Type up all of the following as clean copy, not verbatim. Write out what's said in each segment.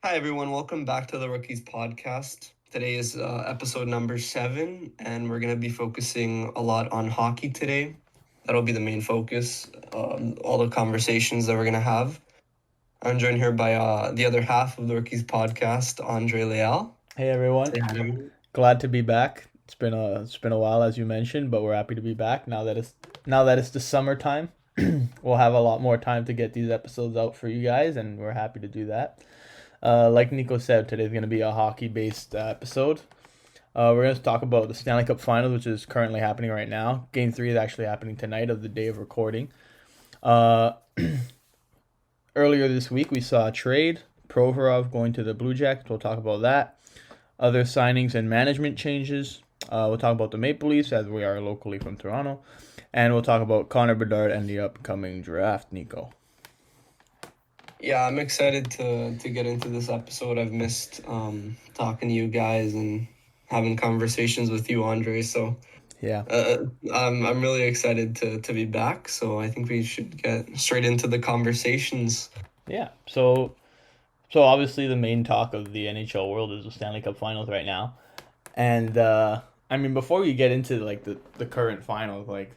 Hi, everyone. Welcome back to the Rookies Podcast. Today is episode number 7, and we're going to be focusing a lot on hockey today. That'll be the main focus, all the conversations that we're going to have. I'm joined here by the other half of the Rookies Podcast, Andre Leal. Hey everyone, Say hi to everyone. glad to be back. It's been a while as you mentioned, but we're happy to be back now that it's the summertime. We'll have a lot more time to get these episodes out for you guys, and we're happy to do that. Like Nico said, today's going to be a hockey-based episode. We're going to talk about the Stanley Cup Finals, which is currently happening right now. Game 3 is actually happening tonight of the day of recording. Uh, Earlier this week, we saw a trade. Provorov going to the Blue Jackets. We'll talk about that. Other signings and management changes. We'll talk about the Maple Leafs, as we are locally from Toronto. And we'll talk about Connor Bedard and the upcoming draft, Nico. Yeah, I'm excited to get into this episode. I've missed talking to you guys and having conversations with you, Andre. So Yeah. I'm really excited to be back. So I think we should get straight into the conversations. Yeah. So obviously the main talk of the NHL world is the Stanley Cup Finals right now. And I mean, before we get into like the current finals, like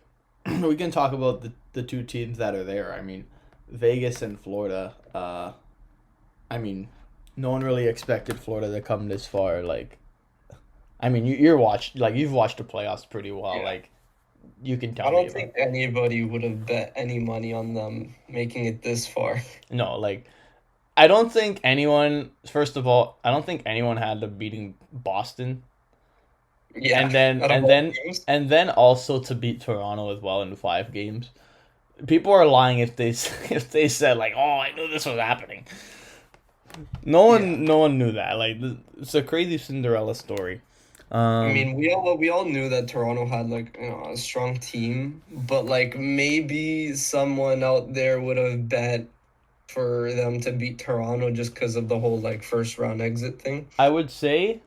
we can talk about the two teams that are there. I mean, Vegas and Florida. I mean, no one really expected Florida to come this far. Like, I mean, you've watched the playoffs pretty well. Yeah. Like, you can tell I me don't about. think anybody would have bet any money on them making it this far. No, like, I don't think anyone. First of all, I don't think anyone had them beating Boston, Yeah, and then out of and all then games. and then also to beat Toronto as well in 5 games. People are lying if they if they said like, "Oh, I knew this was happening." Yeah. No one knew that. Like, it's a crazy Cinderella story. I Um, mean, we all knew that Toronto had like, a strong team, but like maybe someone out there would have bet for them to beat Toronto just because of the whole like first round exit thing. I would say,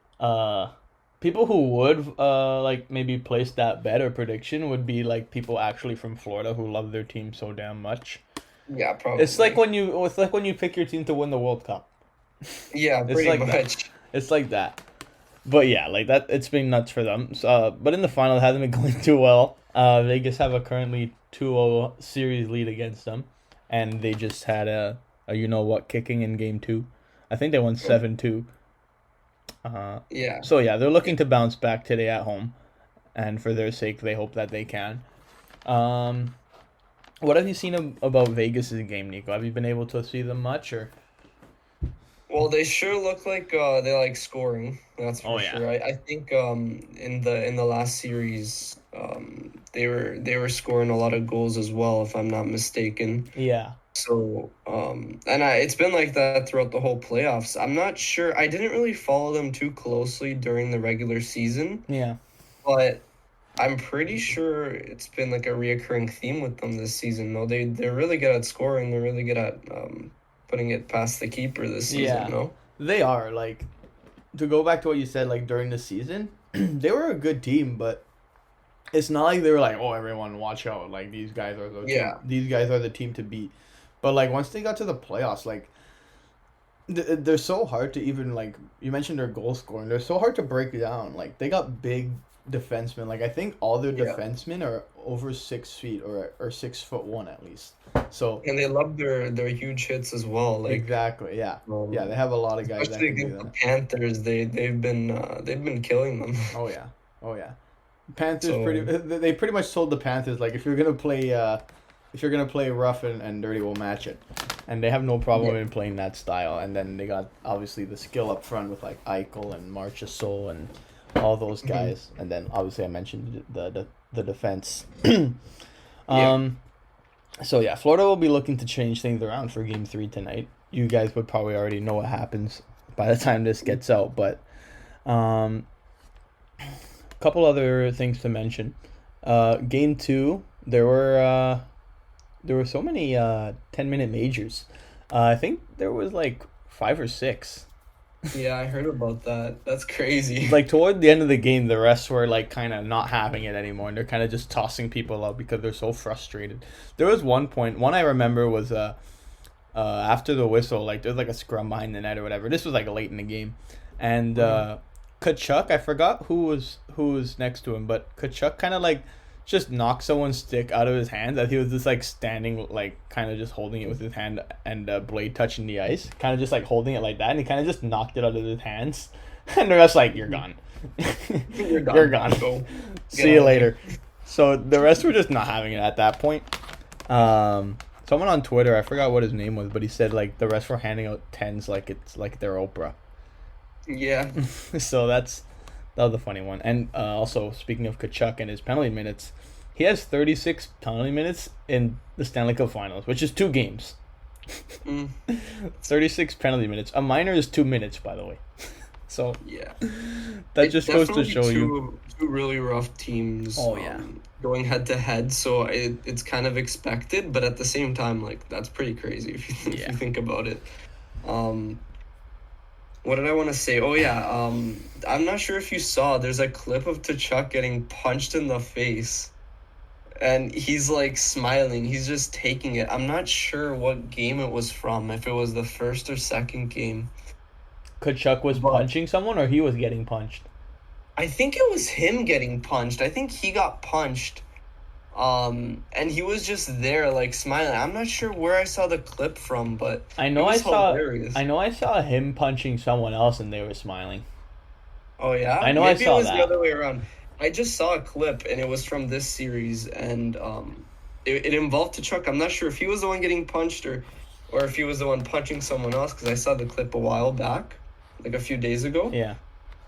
people who would like maybe place that bet or prediction would be like people actually from Florida who love their team so damn much. Yeah, It's like probably. when you pick your team to win the World Cup. Yeah, It's pretty like that. much. It's like that. But yeah, like that. It's been nuts for them. So, but in the final, it hasn't been going too well. Vegas have a currently 2-0 series lead against them, and they just had a you know what kicking in game 2. I think they won 7-2. Yeah. So yeah, they're looking to bounce back today at home, and for their sake, they hope that they can. Um, what have you seen about Vegas' game, Nico? Have you been able to see them much or? Well, they sure look like they like scoring. That's Oh for yeah, sure. I think in the last series they were scoring a lot of goals as well, if I'm not mistaken. yeah, So and it's been like that throughout the whole playoffs. I'm not sure. I didn't really follow them too closely during the regular season, yeah. but I'm pretty sure it's been like a reoccurring theme with them this season. No, they're really good at scoring. They're really good at putting it past the keeper this season. Yeah, No. they are. Like, to go back to what you said, like during the season, they were a good team, but it's not like they were like, oh, everyone watch out, like Yeah. these guys are the team to beat. But like once they got to the playoffs, like they're so hard to even like you mentioned their goal scoring. They're so hard to break down. Like they got big defensemen. Like I think all their Yeah. defensemen are over 6 feet or 6'1" at least. So And they love their huge hits as well. Like exactly, yeah, yeah. They um, have a lot of guys that especially can do against the that. Panthers, they've been killing them. Oh yeah, oh yeah. Panthers pretty. So They pretty much told the Panthers like if you're gonna play rough and dirty, we'll match it, and they have no problem yeah. in playing that style. And then they got obviously the skill up front with like Eichel and Marchessault and all those Mhm. guys, and then obviously I mentioned the defense. Yeah. um, so yeah, Florida will be looking to change things around for Game 3 tonight. You guys would probably already know what happens by the time this gets out, but um, couple other things to mention. Game 2, there were so many 10-minute majors. I think there was like 5 or 6. Yeah, I heard about that. That's crazy. Like toward the end of the game, the rest were like kind of not having it anymore, and they're kind of just tossing people out because they're so frustrated. There was one point. One I remember was after the whistle, like there's like a scrum behind the net or whatever. This was like late in the game, and Kachuk, I forgot who was next to him, but Kachuk kind of like just knocked someone's stick out of his hand that he was just like standing, like kind of just holding it with his hand and blade touching the ice, kind of just like holding it like that, and he kind of just knocked it out of his hands, and the rest like, you're gone. You're done. You're gone. Go. See you later. So the rest were just not having it at that point. Someone on Twitter, I forgot what his name was, but he said like the rest were handing out tens like it's like they're Oprah. Yeah. So that was a funny one. And also, speaking of Kachuk and his penalty minutes, he has 36 penalty minutes in the Stanley Cup Finals, which is 2 games. 36 penalty minutes. A minor is 2 minutes, by the way. So yeah, that just goes to show you two really rough teams. Oh yeah, going head to head. So it's kind of expected, but at the same time, like that's pretty crazy if you think about it. What did I want to say? Oh yeah, I'm not sure if you saw. There's a clip of Tkachuk getting punched in the face, and he's like smiling. He's just taking it. I'm not sure what game it was from. If it was the first or second game. Kachuk was punching someone, or he was getting punched? I think it was him getting punched. I think he got punched. And he was just there, like, smiling. I'm not sure where I saw the clip from, but I know I saw him punching someone else, and they were smiling. Oh, yeah? I know Maybe I saw it was that. the other way around. I just saw a clip, and it was from this series, and it involved Tkachuk. I'm not sure if he was the one getting punched or if he was the one punching someone else, because I saw the clip a while back. Like a few days ago. Yeah.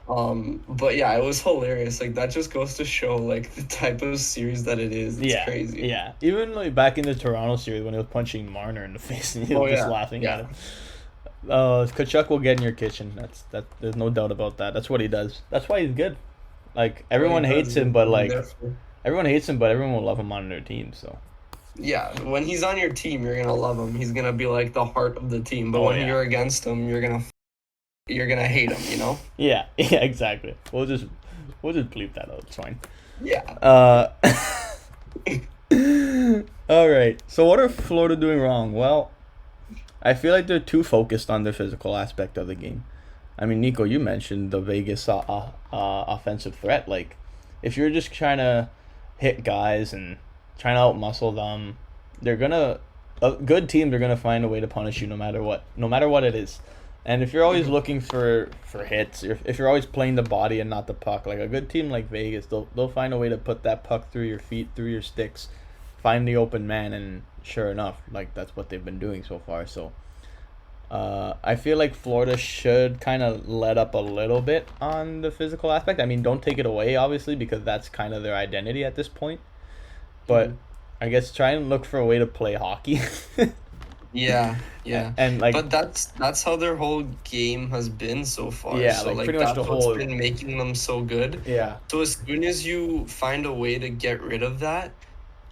But yeah, it was hilarious. Like that just goes to show like the type of series that it is. It's crazy. Yeah. Even like back in the Toronto series when he was punching Marner in the face and he was just laughing at him. Kachuk will get in your kitchen. That there's no doubt about that. That's what he does. That's why he's good. Like everyone hates him, but everyone will love him on their team, so. Yeah, when he's on your team, you're gonna love him. He's gonna be like the heart of the team. But when you're against him, you're gonna hate him, you know? Yeah, exactly. We'll just bleep that out. It's fine. Yeah. All right. So what are Florida doing wrong? Well, I feel like they're too focused on the physical aspect of the game. I mean, Nico, you mentioned the Vegas offensive threat. Like, if you're just trying to hit guys and trying to outmuscle them, good teams are gonna find a way to punish you no matter what it is. And if you're always looking for hits, if you're always playing the body and not the puck, like a good team like Vegas, they'll find a way to put that puck through your feet, through your sticks, find the open man, and sure enough, like that's what they've been doing so far. So I feel like Florida should kind of let up a little bit on the physical aspect. I mean, don't take it away, obviously, because that's kind of their identity at this point. But I guess try and look for a way to play hockey. Yeah. And like, but that's how their whole game has been so far. Yeah, so like pretty much that's what's been making them so good. Yeah. So as soon as you find a way to get rid of that,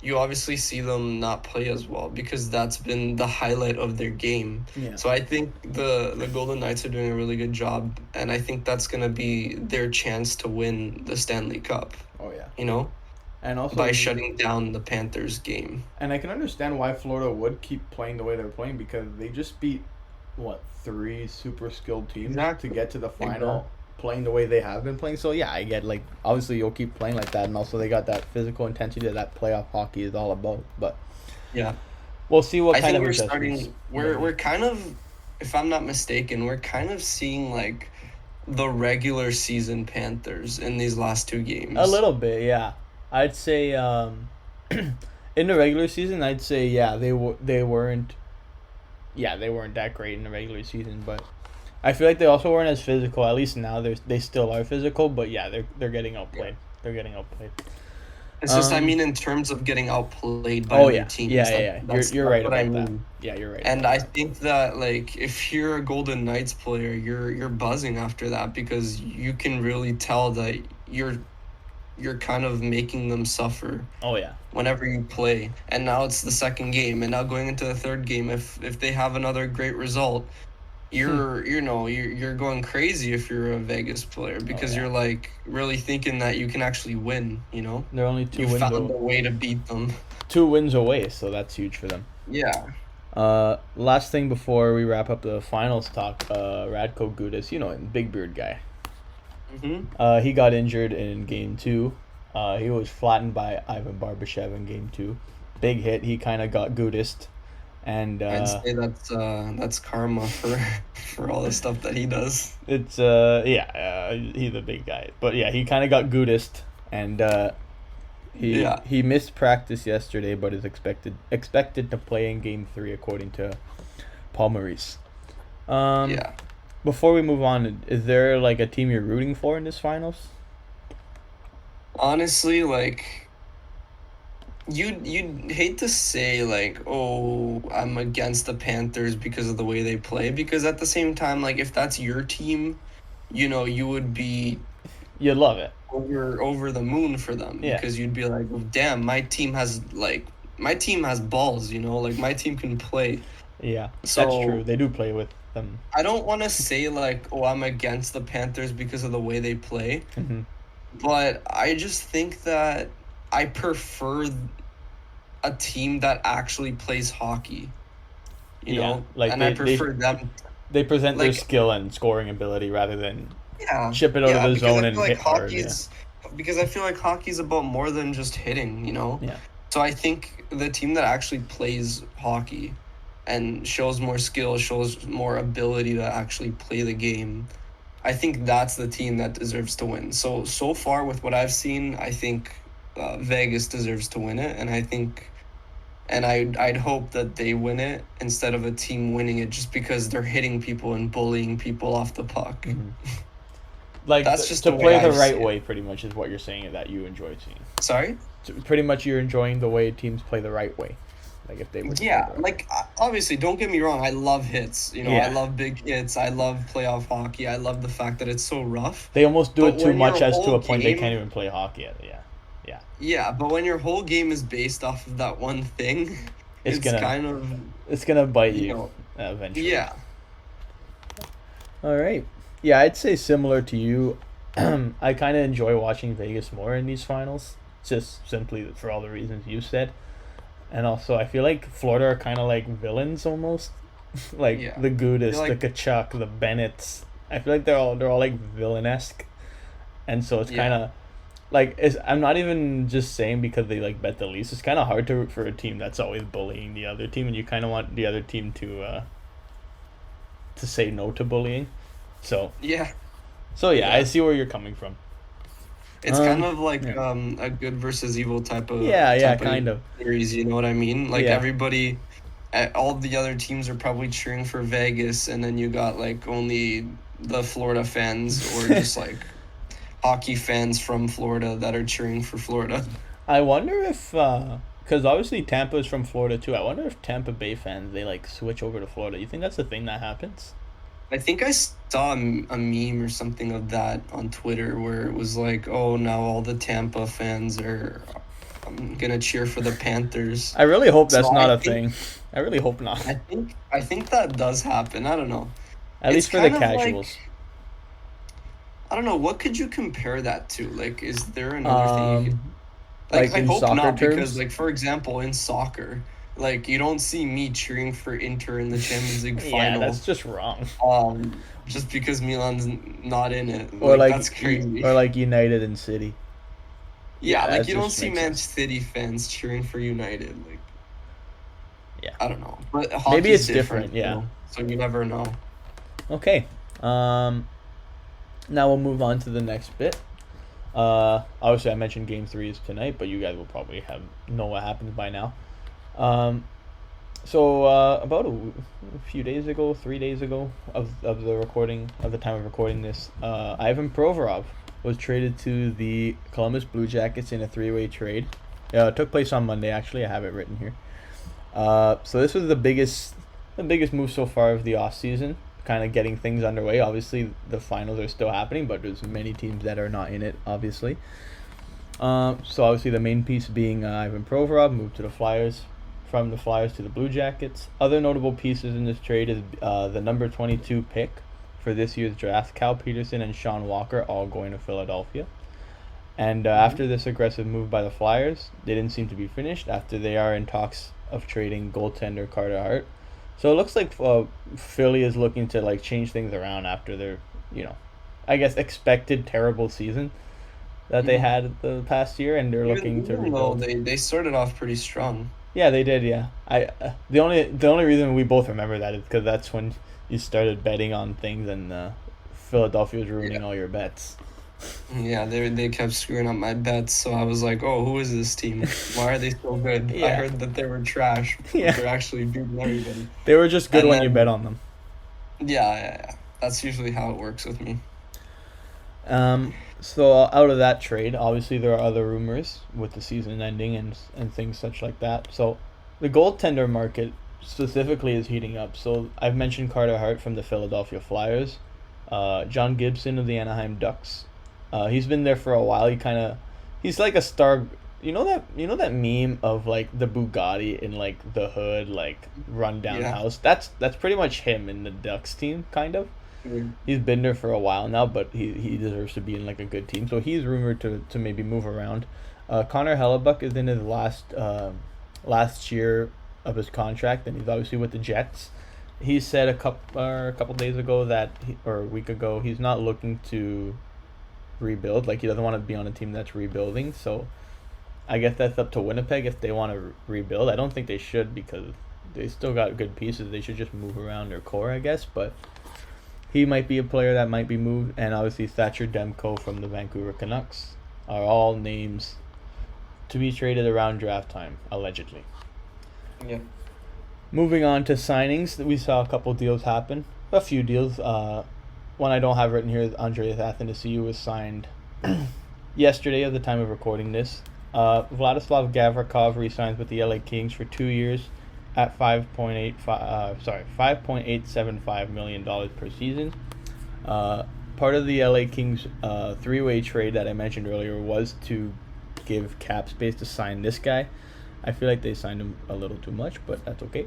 you obviously see them not play as well because that's been the highlight of their game. Yeah. So I think the Golden Knights are doing a really good job, and I think that's gonna be their chance to win the Stanley Cup. Oh yeah. You know. And also by shutting down the Panthers game. And I can understand why Florida would keep playing the way they're playing because they just beat 3 super skilled teams to get to the final playing the way they have been playing. So yeah, I get like obviously you'll keep playing like that, and also they got that physical intensity that playoff hockey is all about. But yeah, we'll see what kind of we're starting. We're kind of, if I'm not mistaken, we're kind of seeing like the regular season Panthers in these last 2 games. A little bit, yeah. I'd say in the regular season, I'd say they weren't that great in the regular season, but I feel like they also weren't as physical. At least now they still are physical, but yeah, they're getting outplayed. Yeah. They're getting outplayed. It's just I mean in terms of getting outplayed by other teams. Yeah. You're right about that. Yeah, you're right. And I think that like if you're a Golden Knights player, you're buzzing after that because you can really tell that you're kind of making them suffer. Oh yeah. Whenever you play, and now it's the second game, and now going into the third game, if they have another great result, you're going crazy if you're a Vegas player because you're like really thinking that you can actually win. You know, they're only 2 wins. You found a way to beat them. 2 wins away, so that's huge for them. Yeah. Last thing before we wrap up the finals talk, Radko Gudas, big beard guy. He got injured in game 2. He was flattened by Ivan Barbashev in game 2. Big hit. He kind of got Gudist. And I'd say that's karma for all the stuff that he does. It's he's a big guy, but yeah, he kind of got Gudist, and he missed practice yesterday, but is expected to play in game 3 according to Paul Maurice. Before we move on, is there like a team you're rooting for in this finals? Honestly, like, you'd hate to say like, oh, I'm against the Panthers because of the way they play, because at the same time, like, if that's your team, you would be You'd love it. over the moon for them, because you'd be like, oh, damn, my team has balls, like my team can play. Yeah, So that's true. They do play with them. I don't want to say like, oh, I'm against the Panthers because of the way they play, Mm-hmm. but I just think that I prefer a team that actually plays hockey, like and I prefer them. They present their Like, skill and scoring ability rather than yeah, chip it out of the because zone I and feel like hit hard. because I feel like hockey's about more than just hitting, Yeah. So I think the team that actually plays hockey and shows more skill, shows more ability to actually play the game, I think that's the team that deserves to win. So far with what I've seen, I think Vegas deserves to win it, and I'd hope that they win it instead of a team winning it just because they're hitting people and bullying people off the puck. Mm-hmm. Like, That's just to the way play the I see right it. way, pretty much is what you're saying that you enjoy seeing. Sorry? Pretty much you're enjoying the way teams play the right way. Like if they would. Yeah, like, obviously, don't get me wrong, I love hits. I Yeah. love big hits. I love playoff hockey. I love the fact that it's so rough. They almost do But it too when much your as to whole a point they game- can't even play hockey at. Yeah. Yeah, but when your whole game is based off of that one thing, It's gonna- kind of, It's gonna bite you you know, eventually. yeah. All right. Yeah, I'd say similar to you. I kind of enjoy watching Vegas more in these finals, just simply for all the reasons you said. And also, I feel like Florida are kind of like villains almost, like Yeah. the Gudis, They're like- the Kachuk, the Bennetts. I feel like they're all like villainesque, and so it's Yeah. kind of like I'm not even just saying because they like bet the least. It's kind of hard to root for a team that's always bullying the other team, and you kind of want the other team to say no to bullying. So Yeah. yeah, I Yeah. see where you're coming from. It's kind of like yeah. a good versus evil type of Kind of. series, you know what I mean? Like, Yeah. everybody, all the other teams are probably cheering for Vegas, and then you got like only the Florida fans or just like hockey fans from Florida that are cheering for Florida. I wonder if because obviously Tampa is from Florida too. I wonder if Tampa Bay fans they like switch over to Florida. You think that's the thing that happens? I think I saw a meme or something of that on Twitter where it was like, oh, now all the Tampa fans are gonna cheer for the Panthers. I really hope that's So not I a think- thing. I really hope not. I think that does happen. I don't know. At least it's for the kind of like- casuals. I don't know. What could you compare that to? Like, is there another thing you could... Like I in hope soccer not, terms? because, like, for example, in soccer, like, you don't see me cheering for Inter in the Champions League Yeah, final. that's just wrong. Just because Milan's not in it. Or like that's crazy. or like United and City. yeah, that like, you don't just see makes Man sense. City fans cheering for United. Like, Yeah. I don't know. But Maybe hockey's it's different, yeah. So you never know. Okay. Now we'll move on to the next bit. Obviously I mentioned game 3 is tonight, but you guys will probably know what happens by now. So about a few days ago, 3 days ago of the time of recording this, Ivan Provorov was traded to the Columbus Blue Jackets in a 3-way trade. It took place on Monday, actually. I have it written here. So this was the biggest move so far of the offseason, kind of getting things underway. Obviously, the finals are still happening, but there's many teams that are not in it, obviously. So obviously the main piece being Ivan Provorov moved to the Flyers, from the Flyers to the Blue Jackets. Other notable pieces in this trade is the number 22 pick for this year's draft, Cal Peterson and Sean Walker, all going to Philadelphia. And after this aggressive move by the Flyers, they didn't seem to be finished after they are in talks of trading goaltender Carter Hart. So it looks like Philly is looking to like change things around after their, you know, I guess expected terrible season that they Mhm. had the past year, and they're Even looking to even though rebuild. they started off pretty strong. Yeah, they did. Yeah, the only reason we both remember that is because that's when you started betting on things, and Philadelphia was ruining all your bets. Yeah, they kept screwing up my bets, so I was like, "Oh, who is this team? Why are they so good? I Yeah, heard that they were trash, but yeah, they're actually beating everybody." they were just good And when you bet then, on them. yeah, that's usually how it works with me. Um, so out of that trade, obviously there are other rumors with the season ending and things such like that. So the goaltender market specifically is heating up. So I've mentioned Carter Hart from the Philadelphia Flyers, John Gibson of the Anaheim Ducks. He's been there for a while. He's like a star. You know that meme of like the Bugatti in like the hood, like rundown Yeah. house. That's pretty much him in the Ducks team, kind of. Mm. He's been there for a while now, but he deserves to be in like a good team. So he's rumored to maybe move around. Connor Hellebuck is in his last year of his contract, and he's obviously with the Jets. He said a couple days ago or a week ago, he's not looking to rebuild. Like he doesn't want to be on a team that's rebuilding. So I guess that's up to Winnipeg if they want to rebuild. I don't think they should because they still got good pieces. They should just move around their core, I guess. But he might be a player that might be moved, and obviously Thatcher Demko from the Vancouver Canucks are all names to be traded around draft time, allegedly. Yeah. Moving on to signings, we saw a couple deals happen. A few deals. One I don't have written here is Andreas Athanasiou was signed yesterday at the time of recording this. Vladislav Gavrikov re-signs with the LA Kings for 2 years at $5.875 million per season. Part of the LA Kings three-way trade that I mentioned earlier was to give cap space to sign this guy. I feel like they signed him a little too much, but that's okay.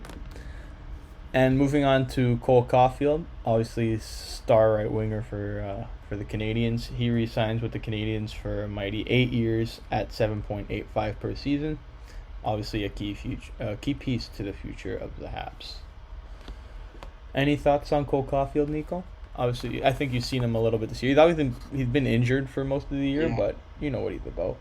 And moving on to Cole Caulfield, obviously star right winger for the Canadians. He re-signs with the Canadians for a mighty 8 years at 7.85 per season. Obviously, a key piece to the future of the Habs. Any thoughts on Cole Caulfield, Nico? Obviously, I think you've seen him a little bit this year. He's been injured for most of the year, Yeah. but you know what he's about.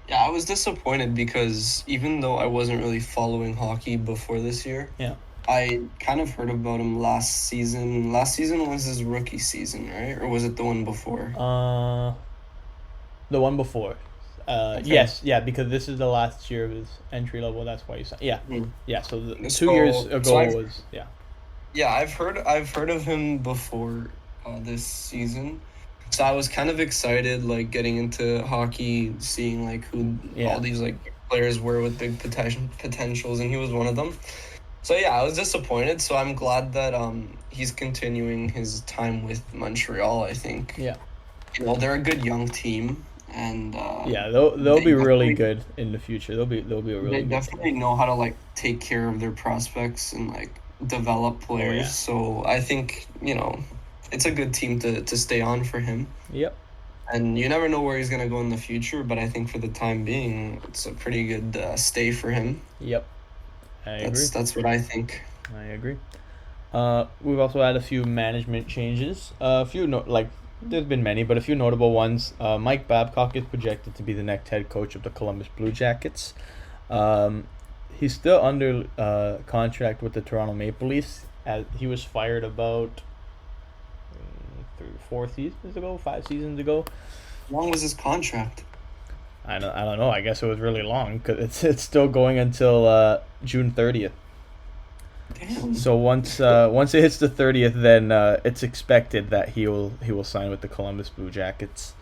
Yeah, I was disappointed because even though I wasn't really following hockey before this year, Yeah. I kind of heard about him last season. Last season was his rookie season, right? Or was it the one before? The one before. Okay. Yes, yeah, because this is the last year of his entry level. That's why you signed. Yeah, Mm. yeah. So the 2 So, years so ago I've was yeah. yeah, I've heard of him before this season. So I was kind of excited, like getting into hockey, seeing like who Yeah. all these like players were with big potentials, and he was one of them. So yeah, I was disappointed. So I'm glad that he's continuing his time with Montreal. I think Yeah. they're a good young team, and Yeah, they'll they be really definitely good in the future. They'll be a they really good definitely team. know how to like take care of their prospects and like develop Oh players. yeah. So I think it's a good team to stay on for him. Yep. And you never know where he's gonna go in the future, but I think for the time being, it's a pretty good stay for him. Yep. I agree. That's what I think. I agree. We've also had a few management changes. A few there's been many, but a few notable ones. Mike Babcock is projected to be the next head coach of the Columbus Blue Jackets. He's still under contract with the Toronto Maple Leafs. As he was fired about 5 seasons ago. How long was his contract? I don't know. I guess it was really long because it's still going until June 30th. Damn. So once it hits the 30th, then it's expected that he will sign with the Columbus Blue Jackets.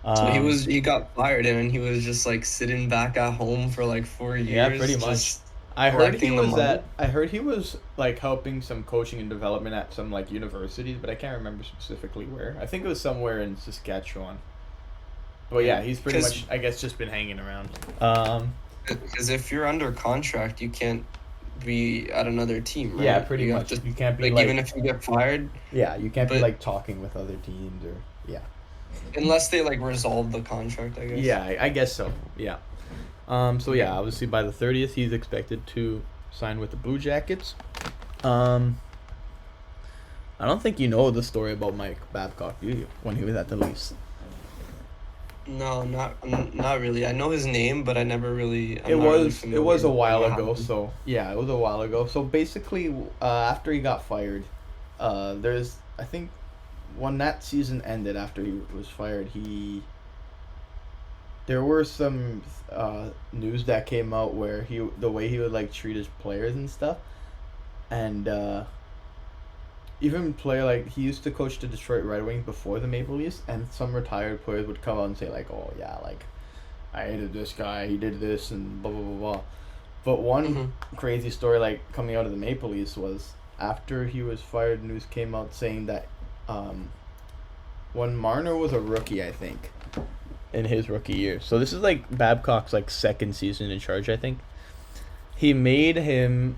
So he got fired and he was just like sitting back at home for like 4 years. Yeah, pretty much. just I heard he collecting the was money. like helping some coaching and development at some like universities, but I can't remember specifically where. I think it was somewhere in Saskatchewan. But yeah, he's pretty 'Cause- much I guess just been hanging around. Because if you're under contract, you can't be at another team, right? Yeah, pretty You much. have to, You can't be like like even if you get fired, yeah, you can't be but- like talking with other teams or yeah. unless they like resolve the contract, I guess. Yeah, I guess so. Yeah. So yeah, obviously by the 30th he's expected to sign with the Blue Jackets. Um, I don't think you know the story about Mike Babcock, do you? When he was at the Leafs. No, not really. I know his name, but It I'm not really it was familiar a with while what ago. happened. So yeah, it was a while ago. So basically, after he got fired, there's I think when that season ended after he was fired, there were some news that came out where the way he would like treat his players and stuff, and even play like he used to coach the Detroit Red Wings before the Maple Leafs, and some retired players would come out and say like, "Oh yeah, like I hated this guy. He did this and blah blah blah blah." But one Hmm. crazy story like coming out of the Maple Leafs was after he was fired, news came out saying that um, when Marner was a rookie, I think in his rookie year. So this is like Babcock's like second season in charge, I think. He made him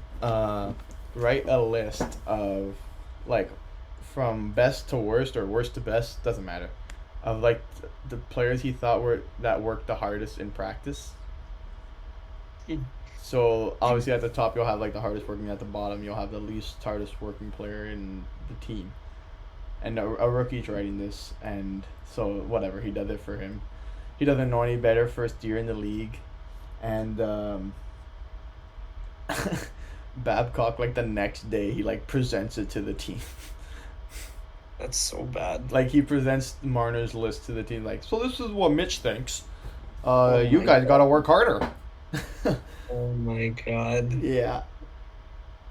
write a list of like from best to worst or worst to best, doesn't matter, of like the players he thought were that worked the hardest in practice. So obviously at the top you'll have like the hardest working, at the bottom you'll have the least hardest working player in the team. And a rookie's writing this, and so whatever, he does it for him. He doesn't know any better, first year in the league, and Babcock like the next day he like presents it to the team. That's so bad. Like he presents Marner's list to the team, like, so this is what Mitch thinks. Oh You my guys god. gotta work harder. Oh my god. Yeah.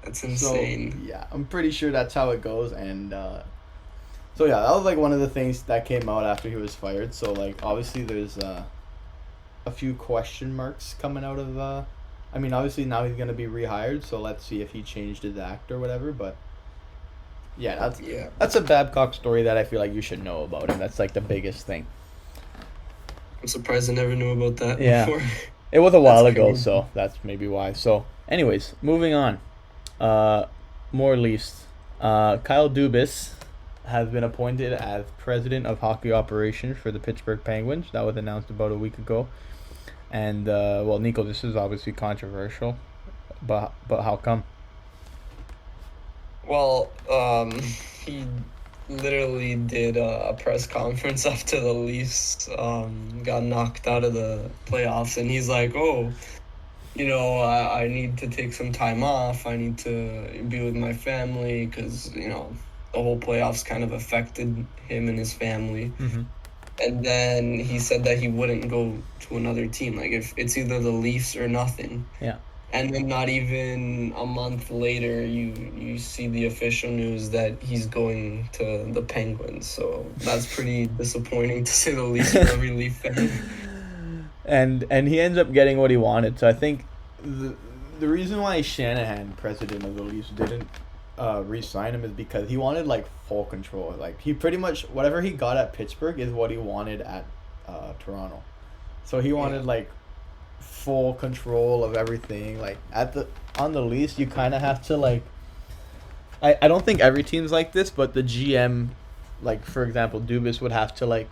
That's So insane. yeah, I'm pretty sure that's how it goes, and so yeah, that was like one of the things that came out after he was fired. So like obviously there's a few question marks coming out of. I mean, obviously now he's gonna be rehired, so let's see if he changed his act or whatever. But yeah, Yeah. that's a Babcock story that I feel like you should know about, and that's like the biggest thing. I'm surprised I never knew about that Yeah, before. it was a That's while ago, crazy. so that's maybe why. So, anyways, moving on. More Leafs. Kyle Dubas has been appointed as president of hockey operations for the Pittsburgh Penguins. That was announced about a week ago. And well, Nico, this is obviously controversial, but how come? Well, he literally did a press conference after the Leafs got knocked out of the playoffs, and he's like, "Oh, I need to take some time off. I need to be with my family because the whole playoffs kind of affected him and his family." Mm-hmm. And then he said that he wouldn't go to another team. Like if it's either the Leafs or nothing. Yeah. And then not even a month later, you see the official news that he's going to the Penguins. So that's pretty disappointing to say the least for every Leaf fan. And he ends up getting what he wanted. So I think the reason why Shanahan, president of the Leafs, didn't re-sign him is because he wanted like full control. Like he pretty much whatever he got at Pittsburgh is what he wanted at Toronto. So he Yeah. wanted like full control of everything. Like on the Leafs, you kind of have to like. I don't think every team's like this, but the GM, like for example, Dubas would have to like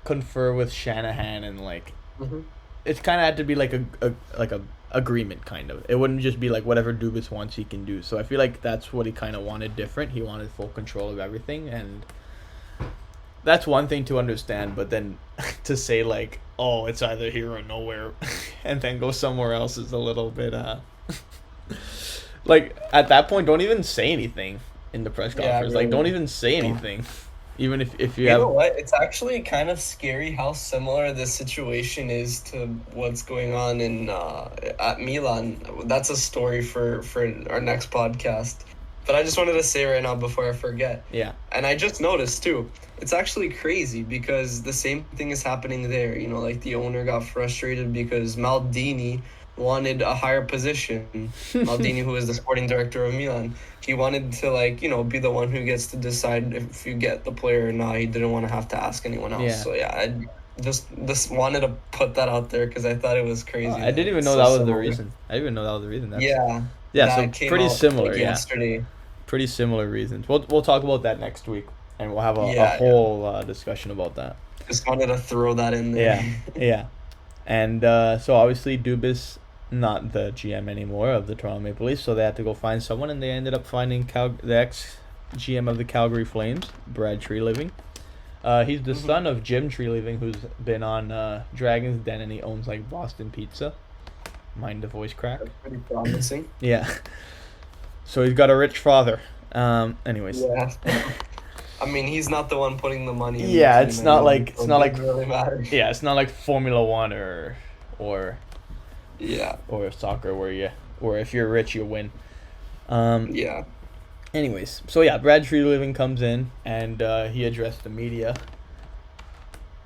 confer with Shanahan and like Hmm. it's kind of had to be like a agreement kind of. It wouldn't just be like whatever Dubas wants he can do. So I feel like that's what he kind of wanted different. He wanted full control of everything, and that's one thing to understand. But then to say like, oh, it's either here or nowhere, and then go somewhere else is a little bit like at that point, don't even say anything in the press Yeah, conference. Like don't really. even say anything, even if you You know have. what? It's actually kind of scary how similar this situation is to what's going on in at Milan. That's a story for our next podcast. But I just wanted to say right now before I forget. Yeah. And I just noticed too, it's actually crazy because the same thing is happening there. Like the owner got frustrated because Maldini wanted a higher position. Maldini, who is the sporting director of Milan, he wanted to be the one who gets to decide if you get the player or not. He didn't want to have to ask anyone else. Yeah. So yeah, I just wanted to put that out there because I thought it was Oh, crazy I that didn't even it's know so that was the similar. reason. I didn't even know that was the reason. That's Yeah, yeah. So that came pretty out similar. like Yeah, yesterday. pretty similar reasons. We'll talk about that next week, and we'll have a Yeah, yeah. whole discussion about that. Just wanted to throw that in there. Yeah, yeah. And so obviously Dubas not the GM anymore of the Toronto Maple Leafs, so they had to go find someone, and they ended up finding the ex-GM of the Calgary Flames, Brad Treliving. He's the son of Jim Treliving, who's been on Dragon's Den, and he owns like Boston Pizza. Mind the voice crack. That's pretty promising. Yeah. So he's got a rich father. Anyways. Yeah. I mean, he's not the one putting the money in. Yeah, it's not like really matter. Yeah, it's not like Formula One or yeah, or soccer where if you're rich you win. Yeah. Anyways, so yeah, Brad Treliving comes in and he addressed the media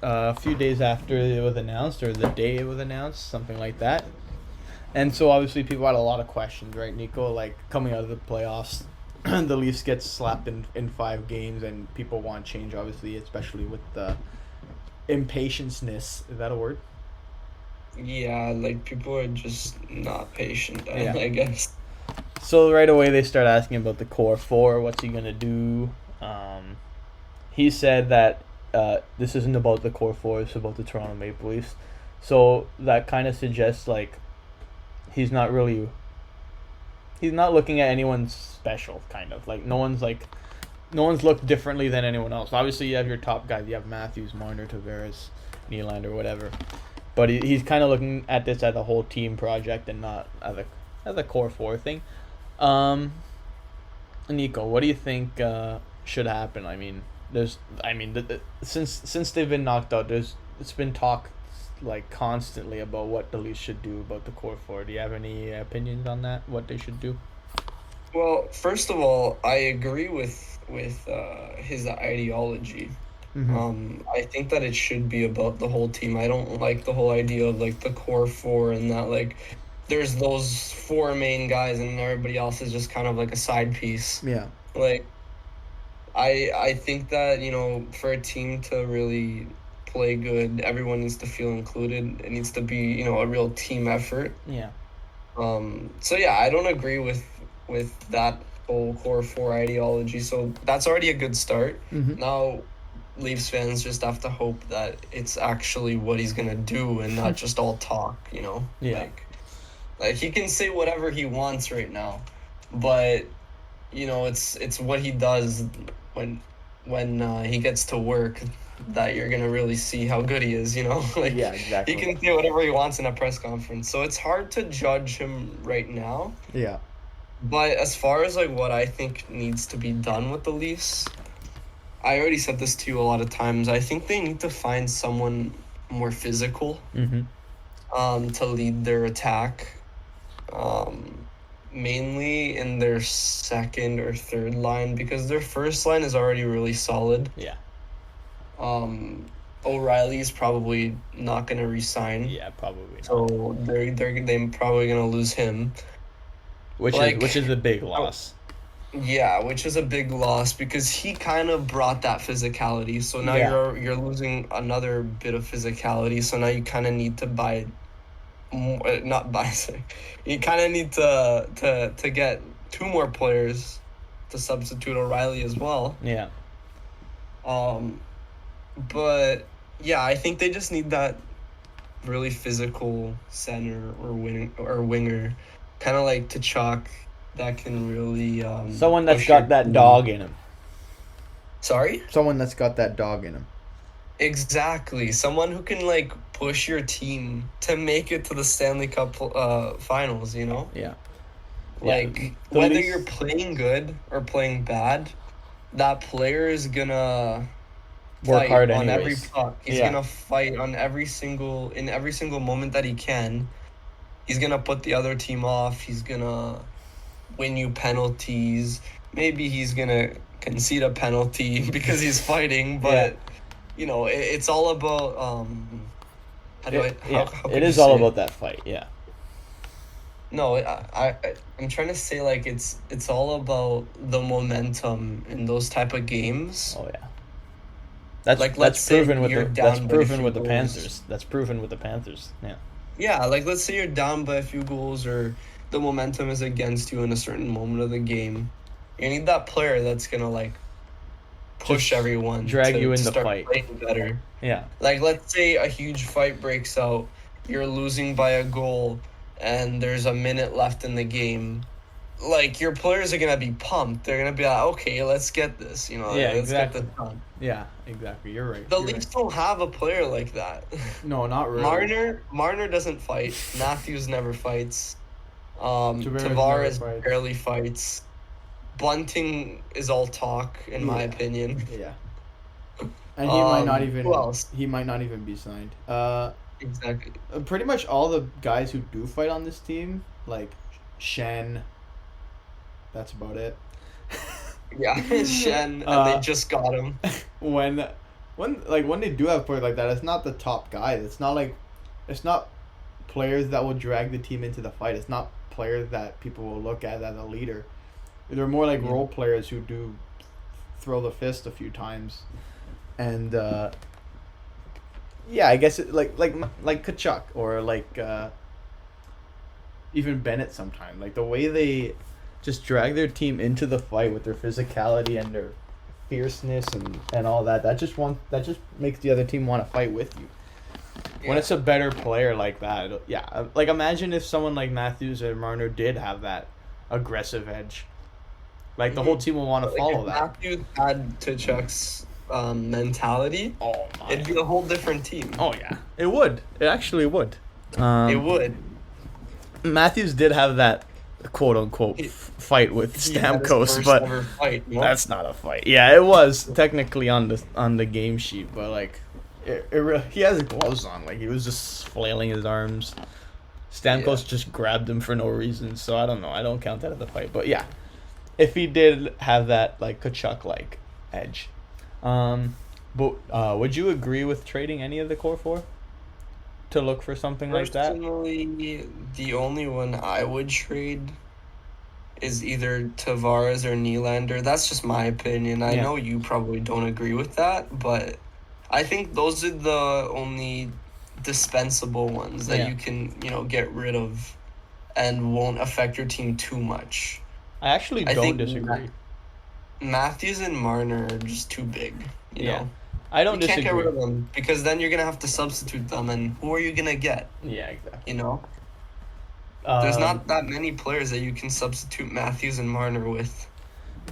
a few days after it was announced, or the day it was announced, something like that. And so obviously people had a lot of questions, right, Nico? Like coming out of the playoffs, the Leafs get slapped in 5 games, and people want change, obviously, especially with the impatience-ness. Is that a word? Yeah, like people are just not patient, Yeah. I guess. So right away they start asking about the core 4. What's he gonna do? He said that this isn't about the core 4. It's about the Toronto Maple Leafs. So that kind of suggests like he's not looking at anyone special. Kind of like no one's looked differently than anyone else. Obviously you have your top guys. You have Matthews, Marner, Tavares, Nylander, whatever. But he's kind of looking at this as a whole team project and not as a core 4 thing. Nico, what do you think should happen? I mean, since they've been knocked out, it's been talk like constantly about what the Leafs should do about the core 4. Do you have any opinions on that? What they should do? Well, first of all, I agree with his ideology. I think that it should be about the whole team. I don't like the whole idea of like the core 4 and that like there's those 4 main guys and everybody else is just kind of like a side piece. Yeah. Like I think that, for a team to really play good, everyone needs to feel included. It needs to be, a real team effort. Yeah. So yeah, I don't agree with that whole core 4 ideology. So that's already a good start. Now Leafs fans just have to hope that it's actually what he's gonna do and not just all talk, Yeah. Like he can say whatever he wants right now, but it's what he does when he gets to work that you're gonna really see how good he is. Like Yeah, exactly. he can say whatever he wants in a press conference, so it's hard to judge him right now. Yeah. But as far as like what I think needs to be done with the Leafs, I already said this to you a lot of times. I think they need to find someone more physical to lead their attack, mainly in their second or third line, because their first line is already really solid. Yeah. O'Reilly's probably not going to resign. Yeah, probably not. So they're probably going to lose him. Which is a big loss. Yeah, which is a big loss because he kind of brought that physicality. So now you're losing another bit of physicality. So now you kind of need to you kind of need to get 2 more players to substitute O'Reilly as well. Yeah. But yeah, I think they just need that really physical center or winger, kind of like Tkachuk, that can really someone that's got that dog in him. Sorry? Someone that's got that dog in him. Exactly. Someone who can like push your team to make it to the Stanley Cup Finals, Yeah. Like whether you're playing good or playing bad, that player is gonna work hard on anyways. every puck. He's gonna fight on every single moment that he can. He's gonna put the other team off. He's gonna win you penalties. Maybe he's gonna concede a penalty because he's fighting, but it's all about it is all about that fight. Yeah. No, I'm trying to say like it's all about the momentum in those type of games. Oh yeah. That's proven with the Panthers. That's proven with the Panthers. Yeah. Yeah, like let's say you're down by a few goals or the momentum is against you in a certain moment of the game. You need that player that's gonna like push everyone, drag you in the start fight, playing better. Yeah. Like let's say a huge fight breaks out, you're losing by a goal, and there's a minute left in the game, like, your players are gonna be pumped. They're gonna be like, okay, let's get this. Yeah, Let's get exactly. this done. Yeah, exactly. You're right. The You're Leafs right. don't have a player like that. No, not really. Marner doesn't fight. Matthews never fights. Tavares never Tavares fights. barely fights. Bunting is all talk, in my opinion. Yeah. And he might not Who else? even be signed. Exactly. Pretty much all the guys who do fight on this team, like Shen. That's about it. Yeah, Shen, and they just got him. when they do have players like that, it's not the top guys. It's not players that will drag the team into the fight. It's not players that people will look at as a leader. They're more like role players who do throw the fist a few times, and I guess like Kachuk or like even Bennett sometimes. Like the way they just drag their team into the fight with their physicality and their fierceness and all that. That just makes the other team want to fight with you. Yeah. When it's a better player like that, like imagine if someone like Matthews or Marner did have that aggressive edge. Like the whole team will want to follow if that. Matthews had Tkachuk's mentality, it'd be a whole different team. Oh yeah, it would. It actually would. It would. Matthews did have that quote unquote fight with Stamkos, but that's not a fight. Yeah, it was technically on the game sheet, but like he has gloves on. Like he was just flailing his arms. Stamkos just grabbed him for no reason, so I don't know. I don't count that as a fight, but yeah, if he did have that like Kachuk like edge, but would you agree with trading any of the core four to look for something like that? Personally, the only one I would trade is either Tavares or Nylander. That's just my opinion. I know you probably don't agree with that, but I think those are the only dispensable ones that you can, get rid of and won't affect your team too much. I actually don't disagree. Matthews and Marner are just too big, you know. I don't disagree. You can't get rid of them because then you're going to have to substitute them, and who are you going to get? Yeah, exactly. There's not that many players that you can substitute Matthews and Marner with.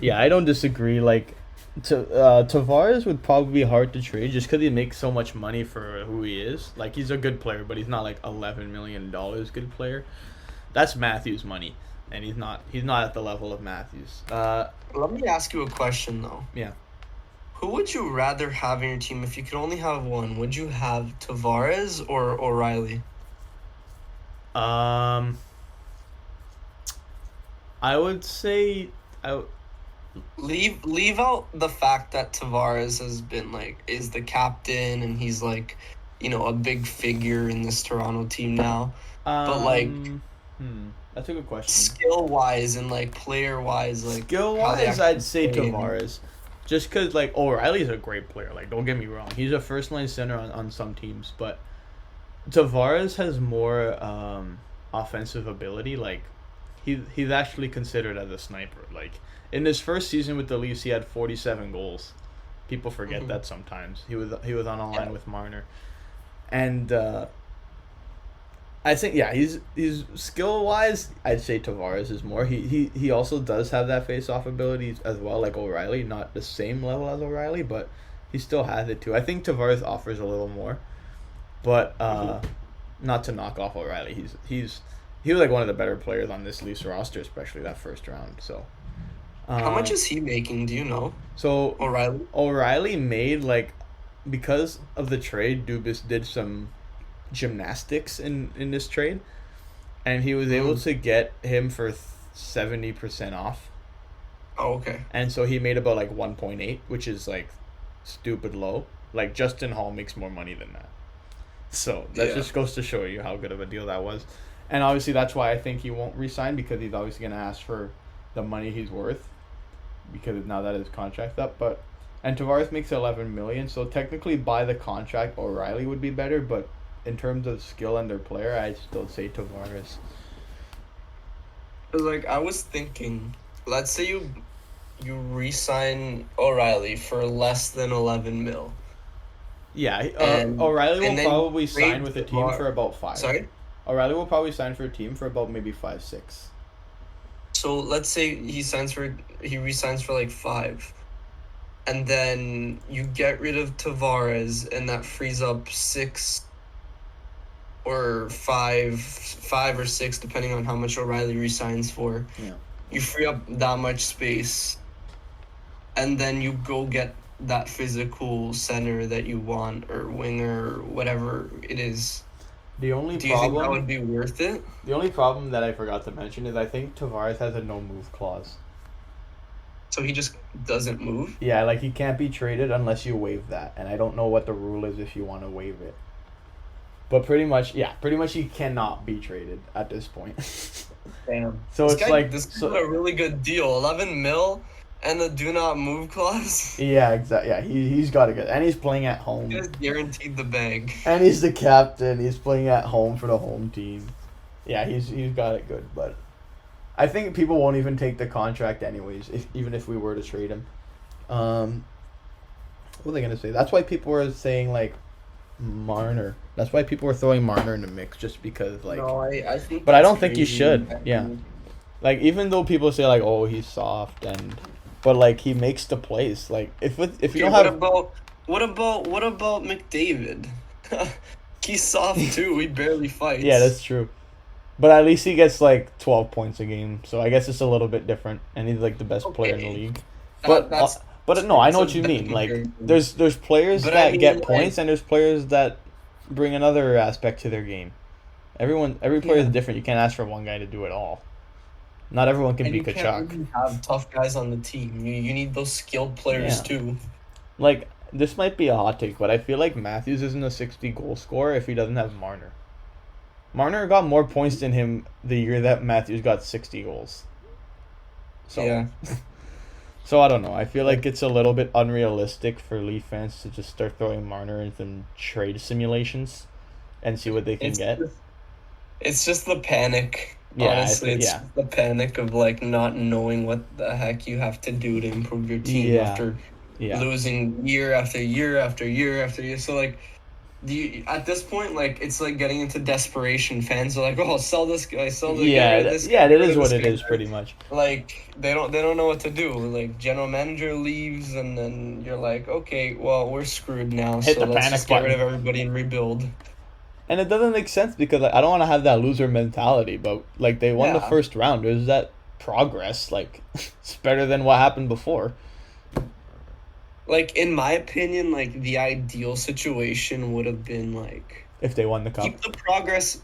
Yeah, I don't disagree. Like, Tavares would probably be hard to trade just because he makes so much money for who he is. Like, he's a good player, but he's not like $11 million good player. That's Matthews' money, and he's not at the level of Matthews. Let me ask you a question, though. Yeah. Who would you rather have in your team if you could only have one? Would you have Tavares or O'Reilly? I would say leave out the fact that Tavares has been is the captain and he's a big figure in this Toronto team now. But that's a good question. Skill wise and player wise, skill wise, I'd say Tavares. Just because, O'Reilly's a great player. Don't get me wrong. He's a first-line center on some teams. But Tavares has more offensive ability. He's actually considered as a sniper. In his first season with the Leafs, he had 47 goals. People forget that sometimes. He was on a line with Marner. And I think, he's skill-wise, I'd say Tavares is more. He also does have that face-off ability as well, like O'Reilly. Not the same level as O'Reilly, but he still has it too. I think Tavares offers a little more. But not to knock off O'Reilly. He was one of the better players on this Leafs roster, especially that first round. So how much is he making, do you know? So O'Reilly made, because of the trade, Dubas did some gymnastics in this trade, and he was able to get him for 70% off. Oh, okay. And so he made about 1.8, which is stupid low. Justin Hall makes more money than that. So that just goes to show you how good of a deal that was. And obviously that's why I think he won't re-sign, because he's obviously going to ask for the money he's worth, because now that his contract's up. And Tavares makes $11 million, so technically by the contract O'Reilly would be better, but in terms of skill and their player, I'd still say Tavares. Because I was thinking, let's say you re-sign O'Reilly for less than 11 mil. Yeah, O'Reilly will probably sign with a team for about 5. Sorry? O'Reilly will probably sign for a team for about maybe 5-6. So let's say he resigns for like 5, and then you get rid of Tavares, and that frees up 6 or 5 or 6, depending on how much O'Reilly resigns for. Yeah. You free up that much space, and then you go get that physical center that you want, or winger, or whatever it is. The only Do you think that problem would be worth it? the only problem that I forgot to mention is I think Tavares has a no move clause. So he just doesn't move? Yeah, like he can't be traded unless you waive that, and I don't know what the rule is if you want to waive it. But pretty much he cannot be traded at this point. Damn. So This it's guy, like this is so, a really good deal. 11 mil and the do not move clause. yeah, exactly. Yeah, he's got it good, and he's playing at home. He just guaranteed the bag. And he's the captain. He's playing at home for the home team. Yeah, he's got it good, but I think people won't even take the contract anyways, even if we were to trade him. What were they gonna say? That's why people were saying like Marner. That's why people were throwing Marner in the mix, just because like. No, I think. But I that's don't think you crazy. should. Yeah. Like even though people say like, oh, he's soft but like he makes the plays. Like if you Okay, don't what have. about McDavid? He's soft too. He barely fights. Yeah, that's true. But at least he gets like 12 points a game, so I guess it's a little bit different, and he's like the best player in the Okay. league. That's But no, I know so what you that mean. could be Like very there's players But that I mean, get like- points, and there's players that bring another aspect to their game. Every player is Yeah. different. You can't ask for one guy to do it all. Not everyone can and be you can't Kachuk. really have tough guys on the team. You need those skilled players Yeah. too. Like this might be a hot take, but I feel like Matthews isn't a 60 goal scorer if he doesn't have Marner. Marner got more points than him the year that Matthews got 60 goals. So Yeah. So I don't know. I feel like it's a little bit unrealistic for Leaf fans to just start throwing Marner in some trade simulations and see what they can get. It's just the panic. Yeah, Honestly, it's yeah. the panic of like not knowing what the heck you have to do to improve your team Yeah. after Yeah. losing year after year after year after year. So like, at this point, like it's like getting into desperation. Fans are like, "Oh, sell this guy, sell the Yeah, guy, that- this yeah, guy, that is this what it guy." is pretty much. Like they don't know what to do. Like general manager leaves, and then you're like, "Okay, well we're screwed now. Hit so the let's panic just get rid of button." everybody and rebuild." And it doesn't make sense because like, I don't want to have that loser mentality, but like they won the Yeah. first round. There's that progress. Like it's better than what happened before. Like in my opinion, like the ideal situation would have been like If they won the cup. keep the progress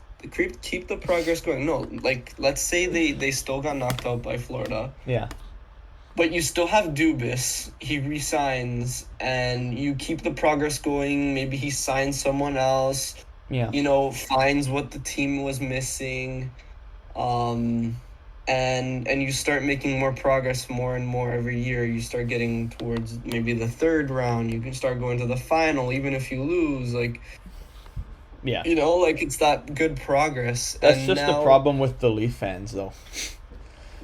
keep the progress going. No, like let's say they still got knocked out by Florida, Yeah. but you still have Dubas. He resigns, and you keep the progress going. Maybe he signs someone else. Yeah. You know, finds what the team was missing, and you start making more progress more and more every year. You start getting towards maybe the third round. You can start going to the final, even if you lose. Like, Yeah. you know, like it's that good progress. That's And just the now- problem with the Leaf fans though.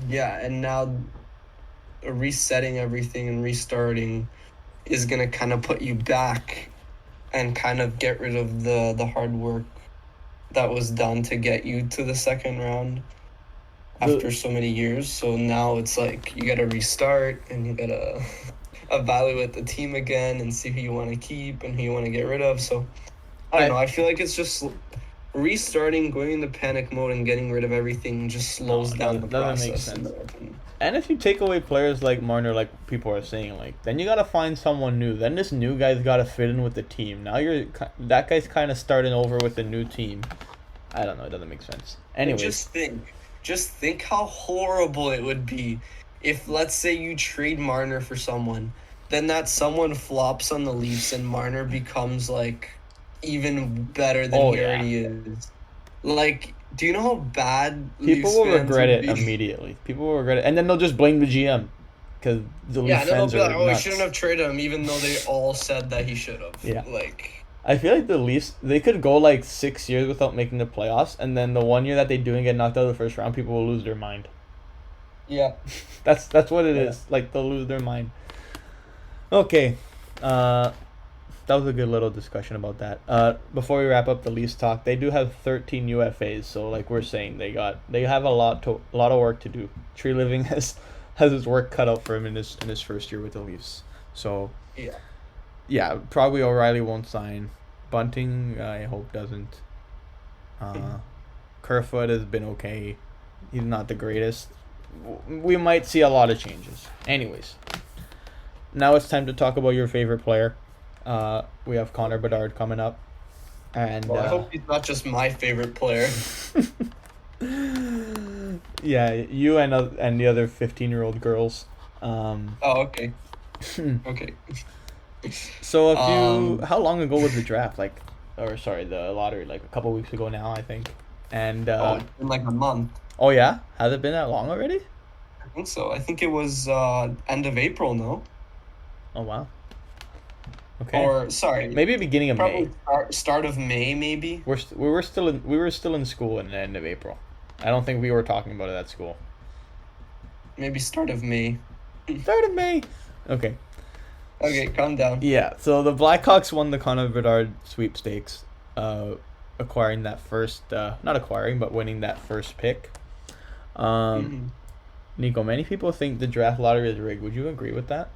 Yeah, and now resetting everything and restarting is gonna kind of put you back and kind of get rid of the hard work that was done to get you to the second round after so many years. So now it's like you gotta restart and you gotta evaluate the team again and see who you want to keep and who you want to get rid of. So I don't know. I feel like it's just restarting, going into panic mode, and getting rid of everything just slows No, down the doesn't make process. sense. in my opinion. And if you take away players like Marner, like people are saying, like then you gotta find someone new. Then this new guy's gotta fit in with the team. Now that guy's kind of starting over with a new team. I don't know. It doesn't make sense. Anyways, Just think how horrible it would be if, let's say, you trade Marner for someone, then that someone flops on the Leafs and Marner becomes like even better than he already is. Like, do you know how bad people Leafs will fans regret would it be? immediately. People will regret it, and then they'll just blame the GM because the Leaf Yeah, and then they'll fans be are like, "Oh, we nuts. shouldn't have traded him," even though they all said that he should have. Yeah. Like, I feel like the Leafs, they could go like 6 years without making the playoffs, and then the 1 year that they do and get knocked out of the first round, people will lose their mind. yeah. That's what it Yeah. is. Like they'll lose their mind. Okay, that was a good little discussion about that. Before we wrap up the Leafs talk, they do have 13 UFAs, so like we're saying, they have a lot of work to do. Tree Living has his work cut out for him in his first year with the Leafs. So Yeah. yeah, probably O'Reilly won't sign. Bunting, I hope doesn't. Kerfoot has been okay. He's not the greatest. We might see a lot of changes. Anyways, now it's time to talk about your favorite player. We have Connor Bedard coming up, and Well, I hope he's not just my favorite player. yeah, you and the other 15-year-old girls. Oh, okay. Okay. So how long ago was the draft? The lottery, like a couple weeks ago now, I think. And It's been like a month. oh yeah, has it been that long already? I think so. I think it was end of April, no? Oh wow. Okay. Or sorry, Maybe beginning of probably May. start of May, maybe. We were still in school in the end of April. I don't think we were talking about it at school. Maybe start of May. Start of May. Okay. Okay, calm down. Yeah. So the Blackhawks won the Connor Bedard sweepstakes, acquiring that first, not acquiring, but winning that first pick. Mhm. Nico, many people think the draft lottery is rigged. Would you agree with that?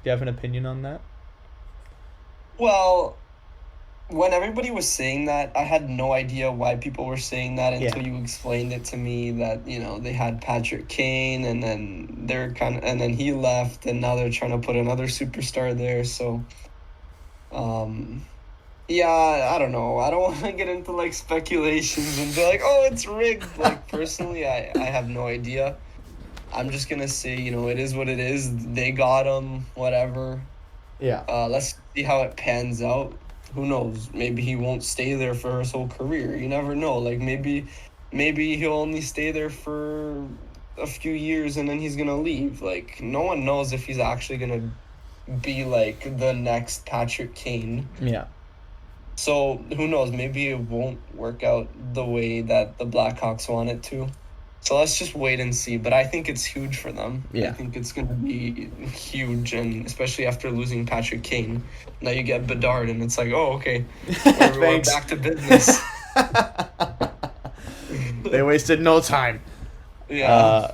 Do you have an opinion on that? Well, when everybody was saying that, I had no idea why people were saying that until you explained it to me that, they had Patrick Kane and then and then he left and now they're trying to put another superstar there. So, yeah, I don't know. I don't want to get into like speculations and be like, oh, it's rigged. Like personally, I have no idea. I'm just gonna say, it is what it is. They got him, whatever. Yeah. Let's see how it pans out. Who knows? Maybe he won't stay there for his whole career. You never know. Like maybe he'll only stay there for a few years and then he's gonna leave. Like no one knows if he's actually gonna be like the next Patrick Kane. Yeah. So who knows? Maybe it won't work out the way that the Blackhawks want it to. So let's just wait and see. But I think it's huge for them. Yeah. I think it's going to be huge, and especially after losing Patrick Kane. Now you get Bedard, and it's like, oh, okay. We're Thanks. back to business. They wasted no time. Yeah.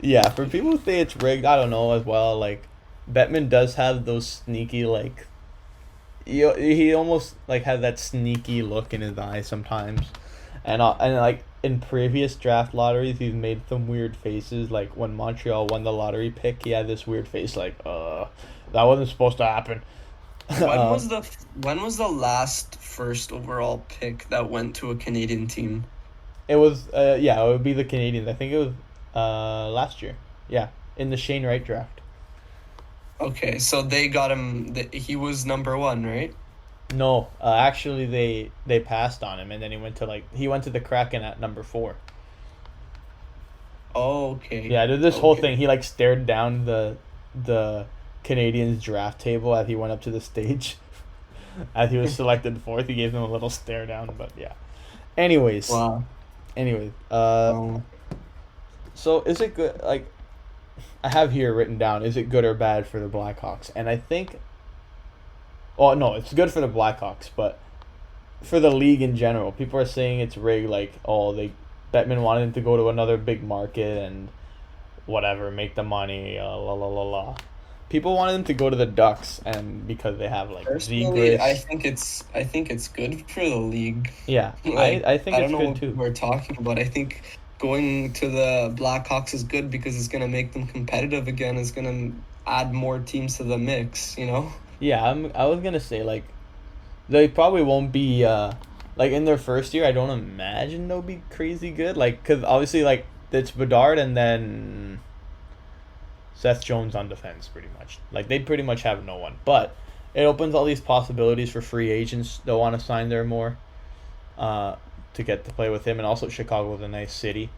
Yeah, for people who say it's rigged, I don't know as well. Like, Bettman does have those sneaky, like, he almost, like, had that sneaky look in his eyes sometimes. And like, in previous draft lotteries, he's made some weird faces. Like, when Montreal won the lottery pick, he had this weird face like, that wasn't supposed to happen. When was the last first overall pick that went to a Canadian team? It was, it would be the Canadians. I think it was last year. Yeah, in the Shane Wright draft. Okay, so they got him. He was number 1, right? No, actually they passed on him, and then he went to the Kraken at number 4. Oh, okay. Yeah, did this whole thing. He like stared down the Canadians draft table as he went up to the stage. As he was selected 4th, he gave them a little stare down. But yeah. Anyways. Wow. So is it good? Like, I have here written down, is it good or bad for the Blackhawks? And I think, well, no, it's good for the Blackhawks, but for the league in general, people are saying it's rigged. Like, Bettman wanted him to go to another big market and whatever, make the money, la la la la. People wanted him to go to the Ducks, and because they have like Personally, Zegras. I think it's good for the league. Yeah, Like, I think I it's don't know good what too. we're talking about. I think going to the Blackhawks is good because it's gonna make them competitive again. It's gonna add more teams to the mix. Yeah, I was gonna say, like, they probably won't be like in their first year. I don't imagine they'll be crazy good. Like, cause obviously, like, it's Bedard and then Seth Jones on defense, pretty much. Like, they pretty much have no one. But it opens all these possibilities for free agents that want to sign there more, to get to play with him. And also, Chicago's a nice city.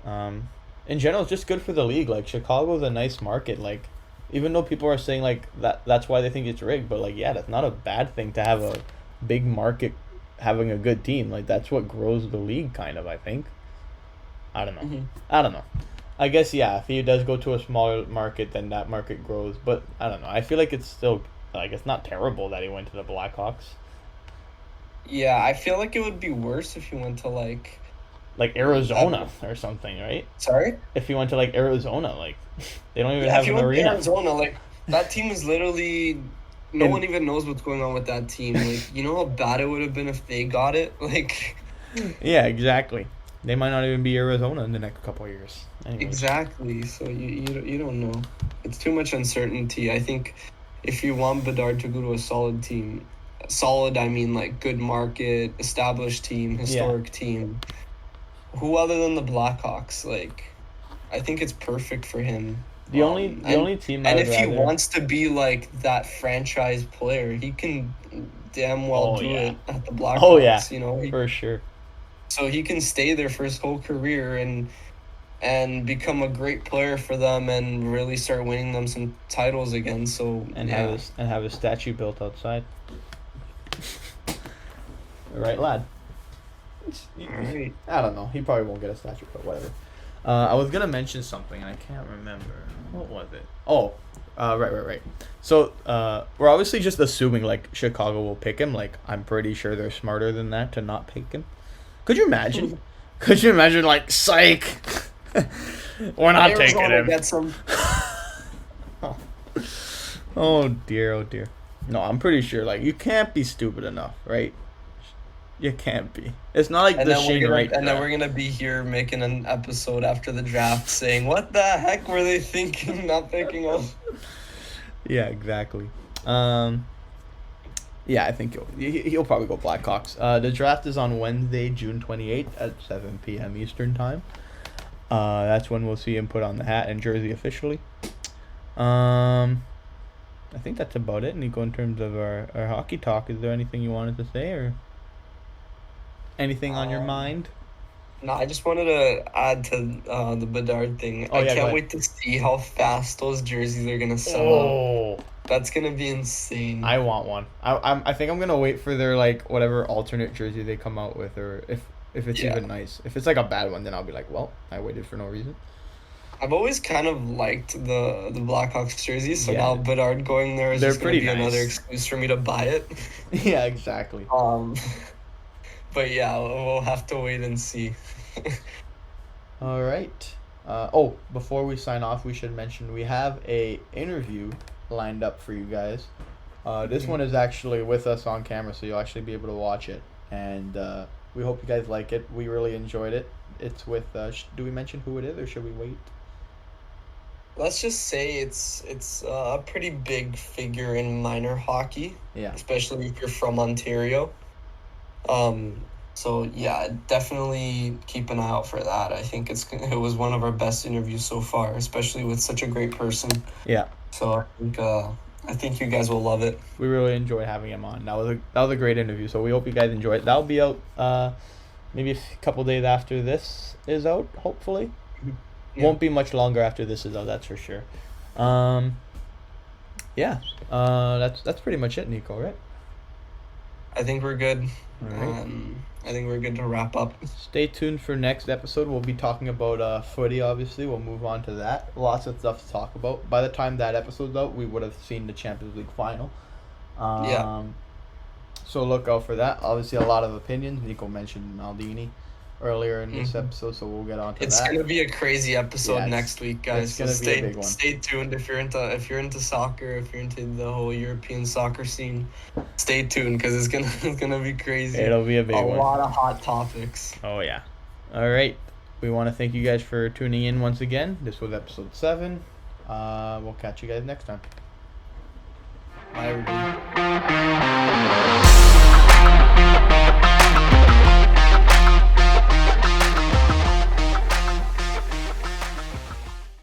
In general, it's just good for the league. Like, Chicago's a nice market. Like, even though people are saying like that's why they think it's rigged, but like, yeah, that's not a bad thing to have a big market having a good team. Like, that's what grows the league, kind of, I think. I don't know. Mm-hmm. I don't know. I guess, yeah, if he does go to a smaller market, then that market grows. But I don't know. I feel like it's still like it's not terrible that he went to the Blackhawks. Yeah, I feel like it would be worse if he went to like Arizona or something, right? Sorry? If he went to like Arizona, like they don't even Yeah, if have he an went to arena. Arizona, like that team is literally no In- one even knows what's going on with that team. Like, you know how bad it would have been if they got it? Like Yeah, exactly. They might not even be Arizona in the next couple of years. Anyways. exactly. So you don't know. It's too much uncertainty. I think if you want Bedard to go to a solid team, solid I mean like good market, established team, historic team. Who other than the Blackhawks? Like, I think it's perfect for him. The only team I And would if he rather. wants to be like that franchise player, he can damn well do it at the Blackhawks. Oh yeah, you know, for sure. So he can stay there for his whole career and become a great player for them and really start winning them some titles again. So And have his statue built outside. Right, lad. Right. I don't know. He probably won't get a statue, but whatever. I was gonna mention something and I can't remember. What was it? Oh, right. So, we're obviously just assuming like Chicago will pick him. Like, I'm pretty sure they're smarter than that to not pick him. Could you imagine? Could you imagine? Like, psych. We're not taking him. Get some. Oh dear. No, I'm pretty sure. Like, you can't be stupid enough, right? You can't be. It's not like And the then Shane Wright then draft. we're gonna be here making an episode after the draft saying, "What the heck were they thinking? Not picking us." Yeah, exactly. Yeah, I think he'll probably go Blackhawks. The draft is on Wednesday, June 28th at 7 p.m. Eastern time. That's when we'll see him put on the hat and jersey officially. I think that's about it, Nico, in terms of our hockey talk. Is there anything you wanted to say or anything on your mind? No, I just wanted to add to the Bedard thing. Oh, I yeah, go can't ahead. wait to see how fast those jerseys are gonna sell out. Oh, That's gonna be insane. I want one. I think I'm gonna wait for their like whatever alternate jersey they come out with, or if it's Yeah. even nice. If it's like a bad one, then I'll be like, well, I waited for no reason. I've always kind of liked the Blackhawks jerseys, so Yeah. now Bedard going there is They're just gonna pretty be another nice. excuse for me to buy it. Yeah, exactly. But yeah, we'll have to wait and see. All right. Before we sign off, we should mention we have a interview lined up for you guys. This one is actually with us on camera, so you'll actually be able to watch it. And we hope you guys like it. We really enjoyed it. It's with. Do we mention who it is, or should we wait? Let's just say it's a pretty big figure in minor hockey, Yeah. especially if you're from Ontario. So yeah, definitely keep an eye out for that. I think it was one of our best interviews so far, especially with such a great person. Yeah. So I think you guys will love it. We really enjoyed having him on. That was a great interview. So we hope you guys enjoy it. That'll be out maybe a couple days after this is out. Hopefully, Yeah. won't be much longer after this is out. That's for sure. Yeah. That's pretty much it, Nico. Right? I think we're good. All right. I think we're good to wrap up. Stay tuned for next episode. We'll be talking about footy. Obviously, we'll move on to that. Lots of stuff to talk about. By the time that episode's out, we would have seen the Champions League final. Yeah. So look out for that. Obviously, a lot of opinions. Nico mentioned Maldini earlier in this episode, so we'll get on to It's that. gonna be a crazy episode Yeah, next week, guys. it's gonna be a big one. Stay tuned if you're into soccer, if you're into the whole European soccer scene. Stay tuned because it's gonna be crazy. It'll be a big one. A lot of hot topics. Oh yeah. All right. We want to thank you guys for tuning in once again. This was episode 7. We'll catch you guys next time. Bye, everybody.